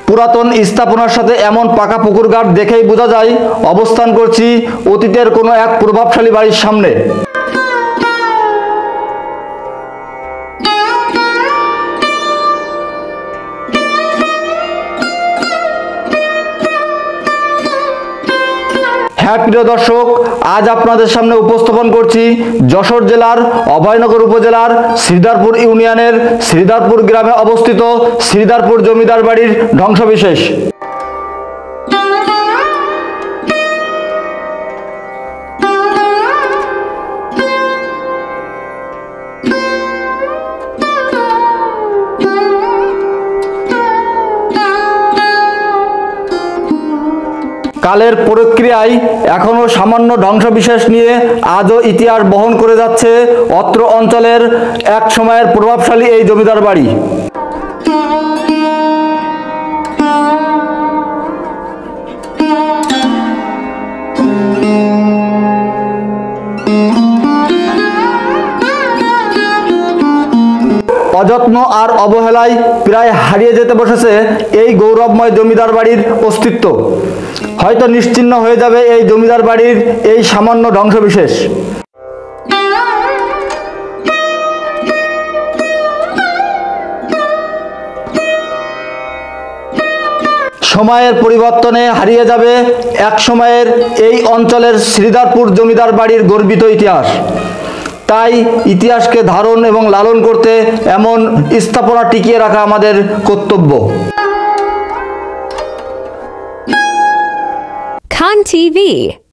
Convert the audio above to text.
পুরাতন স্থাপনার সাথে এমন পাকা পুকুর ঘাট দেখেই বোঝা যায় অবস্থান করছি অতীতের কোনো এক প্রভাবশালী বাড়ির সামনে। হ্যাঁ প্রিয় দর্শক, আজ আপনাদের সামনে উপস্থাপন করছি যশোর জেলার অভয়নগর উপজেলার শ্রীধরপুর ইউনিয়নের শ্রীধরপুর গ্রামে অবস্থিত শ্রীধরপুর জমিদার বাড়ির ধ্বংসবিশেষ। কালের প্রক্রিয়ায় এখনো সামান্য ধ্বংসবিশেষ নিয়ে আজও ইতিহাস বহন করে যাচ্ছে অত্র অঞ্চলের এক সময়ের প্রভাবশালী এই জমিদার বাড়ি। অযত্ন আর অবহেলায় প্রায় হারিয়ে যেতে বসেছে এই গৌরবময় জমিদার বাড়ির অস্তিত্ব। হয়তো নিশ্চিহ্ন হয়ে যাবে এই জমিদার বাড়ির এই সামান্য ধ্বংসবিশেষ। সময়ের পরিবর্তনে হারিয়ে যাবে এক সময়ের এই অঞ্চলের শ্রীধরপুর জমিদার বাড়ির গর্বিত ইতিহাস। তাই ইতিহাসকে ধারণ এবং লালন করতে এমন স্থাপনা টিকিয়ে রাখা আমাদের কর্তব্য। Khan TV